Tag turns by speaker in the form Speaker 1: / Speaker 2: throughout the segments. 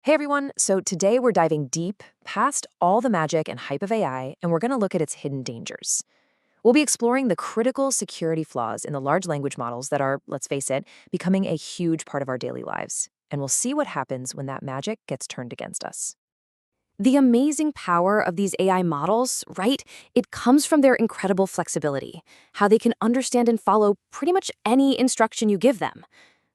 Speaker 1: Hey everyone, so today we're diving deep past all the magic and hype of AI, and we're going to look at its hidden dangers. We'll be exploring the critical security flaws in the large language models that are, let's face it, becoming a huge part of our daily lives. And we'll see what happens when that magic gets turned against us.
Speaker 2: The amazing power of these AI models, right? It comes from their incredible flexibility, how they can understand and follow pretty much any instruction you give them.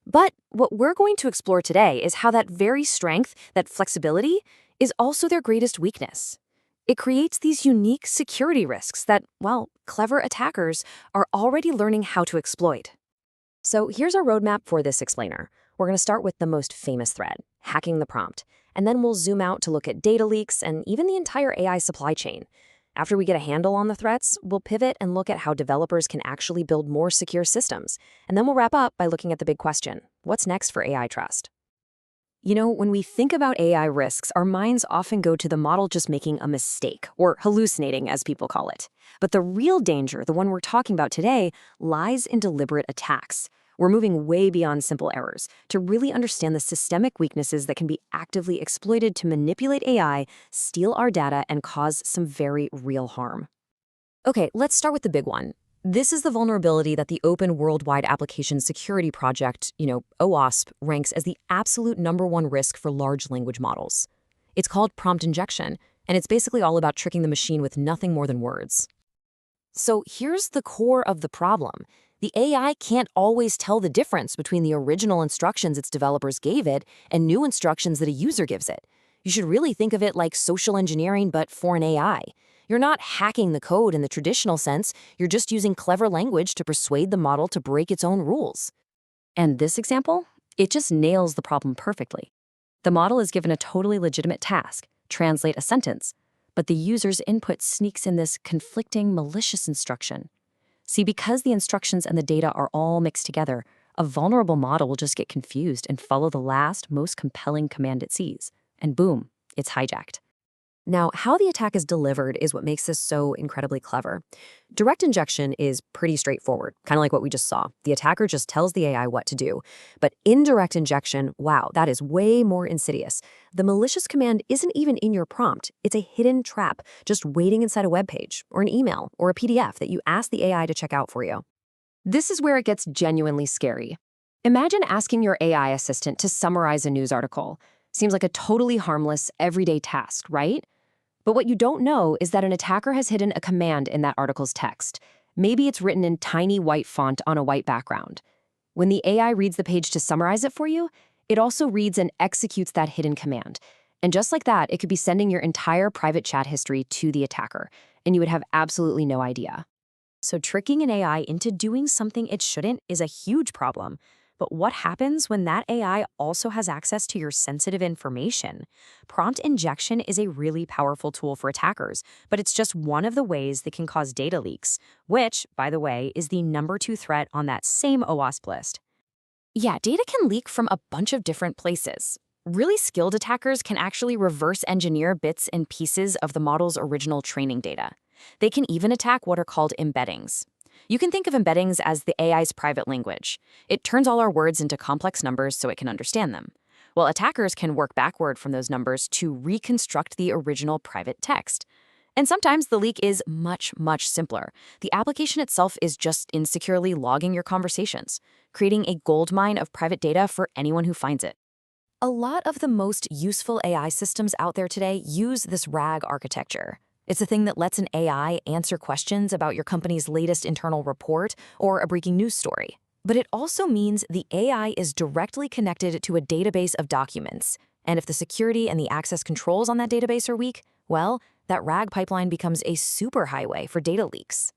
Speaker 2: But what we're going to explore today is how that very strength, that flexibility, is also their greatest weakness. It creates these unique security risks that, well, clever attackers are already learning how to exploit.
Speaker 1: So here's our roadmap for this explainer. We're going to start with the most famous threat, hacking the prompt, and then we'll zoom out to look at data leaks and even the entire AI supply chain. After we get a handle on the threats, we'll pivot and look at how developers can actually build more secure systems. And then we'll wrap up by looking at the big question, what's next for AI trust? You know, when we think about AI risks, our minds often go to the model just making a mistake, or hallucinating, as people call it. But the real danger, the one we're talking about today, lies in deliberate attacks. We're moving way beyond simple errors to really understand the systemic weaknesses that can be actively exploited to manipulate AI, steal our data, and cause some very real harm. Okay, let's start with the big one. This is the vulnerability that the Open Worldwide Application Security Project, OWASP, ranks as the absolute #1 risk for large language models. It's called prompt injection, and it's basically all about tricking the machine with nothing more than words. So here's the core of the problem. The AI can't always tell the difference between the original instructions its developers gave it and new instructions that a user gives it. You should really think of it like social engineering, but for an AI. You're not hacking the code in the traditional sense, you're just using clever language to persuade the model to break its own rules. And this example, it just nails the problem perfectly. The model is given a totally legitimate task, translate a sentence, but the user's input sneaks in this conflicting, malicious instruction. See, because the instructions and the data are all mixed together, a vulnerable model will just get confused and follow the last, most compelling command it sees. And boom, it's hijacked. Now, how the attack is delivered is what makes this so incredibly clever. Direct injection is pretty straightforward, kind of like what we just saw. The attacker just tells the AI what to do. But indirect injection, wow, that is way more insidious. The malicious command isn't even in your prompt. It's a hidden trap, just waiting inside a web page, or an email, or a PDF that you ask the AI to check out for you. This is where it gets genuinely scary. Imagine asking your AI assistant to summarize a news article. Seems like a totally harmless, everyday task, right? But what you don't know is that an attacker has hidden a command in that article's text. Maybe it's written in tiny white font on a white background. When the AI reads the page to summarize it for you, it also reads and executes that hidden command. And just like that, it could be sending your entire private chat history to the attacker, and you would have absolutely no idea. So tricking an AI into doing something it shouldn't is a huge problem. But what happens when that AI also has access to your sensitive information? Prompt injection is a really powerful tool for attackers, but it's just one of the ways they can cause data leaks, which, by the way, is the #2 threat on that same OWASP list. Yeah, data can leak from a bunch of different places. Really skilled attackers can actually reverse engineer bits and pieces of the model's original training data. They can even attack what are called embeddings. You can think of embeddings as the AI's private language. It turns all our words into complex numbers so it can understand them. Well, attackers can work backward from those numbers to reconstruct the original private text. And sometimes the leak is much, much simpler. The application itself is just insecurely logging your conversations, creating a goldmine of private data for anyone who finds it. A lot of the most useful AI systems out there today use this RAG architecture. It's a thing that lets an AI answer questions about your company's latest internal report or a breaking news story. But it also means the AI is directly connected to a database of documents. And if the security and the access controls on that database are weak, well, that RAG pipeline becomes a superhighway for data leaks.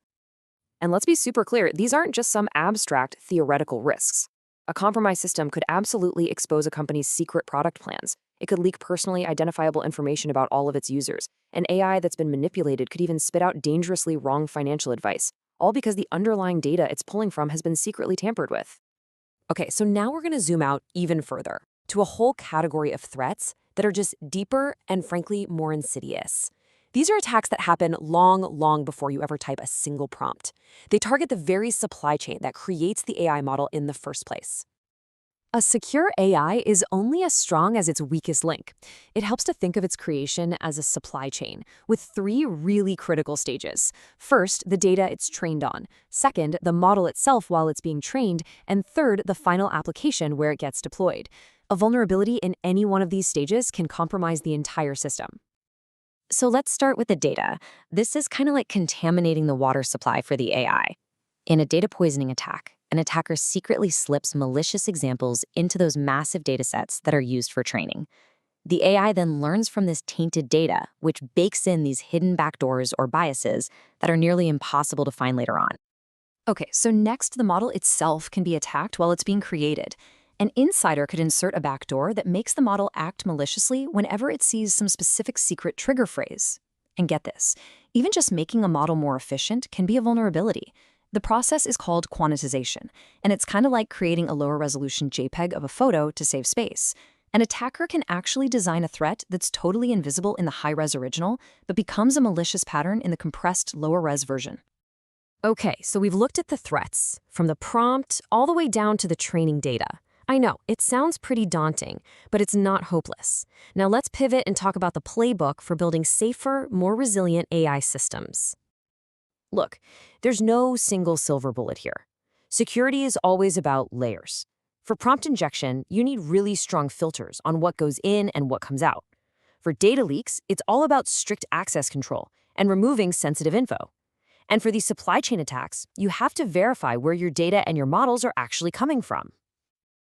Speaker 1: And let's be super clear, these aren't just some abstract theoretical risks. A compromised system could absolutely expose a company's secret product plans. It could leak personally identifiable information about all of its users. An AI that's been manipulated could even spit out dangerously wrong financial advice, all because the underlying data it's pulling from has been secretly tampered with. Okay, so now we're going to zoom out even further to a whole category of threats that are just deeper and frankly more insidious. These are attacks that happen long before you ever type a single prompt. They target the very supply chain that creates the AI model in the first place. A secure AI is only as strong as its weakest link. It helps to think of its creation as a supply chain, with three really critical stages. First, the data it's trained on. Second, the model itself while it's being trained. And third, the final application where it gets deployed. A vulnerability in any one of these stages can compromise the entire system.
Speaker 2: So let's start with the data. This is kind of like contaminating the water supply for the AI. In a data poisoning attack, an attacker secretly slips malicious examples into those massive data sets that are used for training. The AI then learns from this tainted data, which bakes in these hidden backdoors or biases that are nearly impossible to find later on.
Speaker 1: Okay, so next, the model itself can be attacked while it's being created. An insider could insert a backdoor that makes the model act maliciously whenever it sees some specific secret trigger phrase. And get this, even just making a model more efficient can be a vulnerability. The process is called quantization, and it's kind of like creating a lower resolution JPEG of a photo to save space. An attacker can actually design a threat that's totally invisible in the high-res original, but becomes a malicious pattern in the compressed lower-res version. Okay, so we've looked at the threats, from the prompt all the way down to the training data. I know, it sounds pretty daunting, but it's not hopeless. Now let's pivot and talk about the playbook for building safer, more resilient AI systems. Look, there's no single silver bullet here. Security is always about layers. For prompt injection, you need really strong filters on what goes in and what comes out. For data leaks, it's all about strict access control and removing sensitive info. And for these supply chain attacks, you have to verify where your data and your models are actually coming from.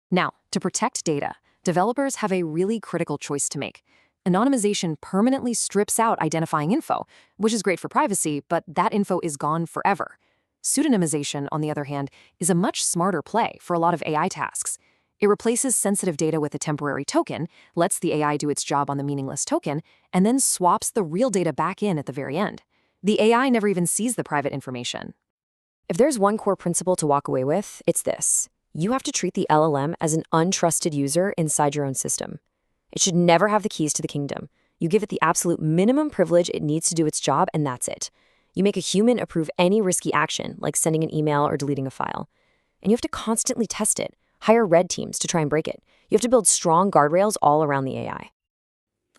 Speaker 1: Now, to protect data, developers have a really critical choice to make. Anonymization permanently strips out identifying info, which is great for privacy, but that info is gone forever. Pseudonymization, on the other hand, is a much smarter play for a lot of AI tasks. It replaces sensitive data with a temporary token, lets the AI do its job on the meaningless token, and then swaps the real data back in at the very end. The AI never even sees the private information. If there's one core principle to walk away with, it's this. You have to treat the LLM as an untrusted user inside your own system. It should never have the keys to the kingdom. You give it the absolute minimum privilege it needs to do its job, and that's it. You make a human approve any risky action, like sending an email or deleting a file. And you have to constantly test it, hire red teams to try and break it. You have to build strong guardrails all around the AI.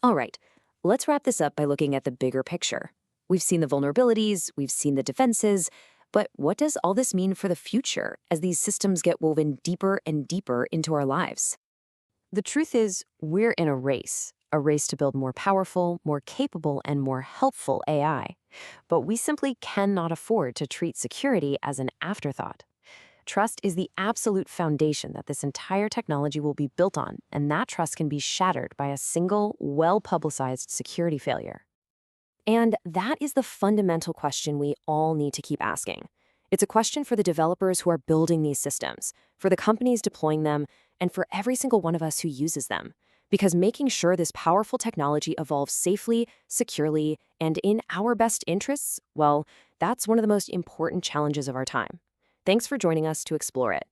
Speaker 1: All right, let's wrap this up by looking at the bigger picture. We've seen the vulnerabilities, we've seen the defenses, but what does all this mean for the future as these systems get woven deeper and deeper into our lives? The truth is, we're in a race to build more powerful, more capable, and more helpful AI. But we simply cannot afford to treat security as an afterthought. Trust is the absolute foundation that this entire technology will be built on, and that trust can be shattered by a single, well-publicized security failure. And that is the fundamental question we all need to keep asking. It's a question for the developers who are building these systems, for the companies deploying them, and for every single one of us who uses them. Because making sure this powerful technology evolves safely, securely, and in our best interests, well, that's one of the most important challenges of our time. Thanks for joining us to explore it.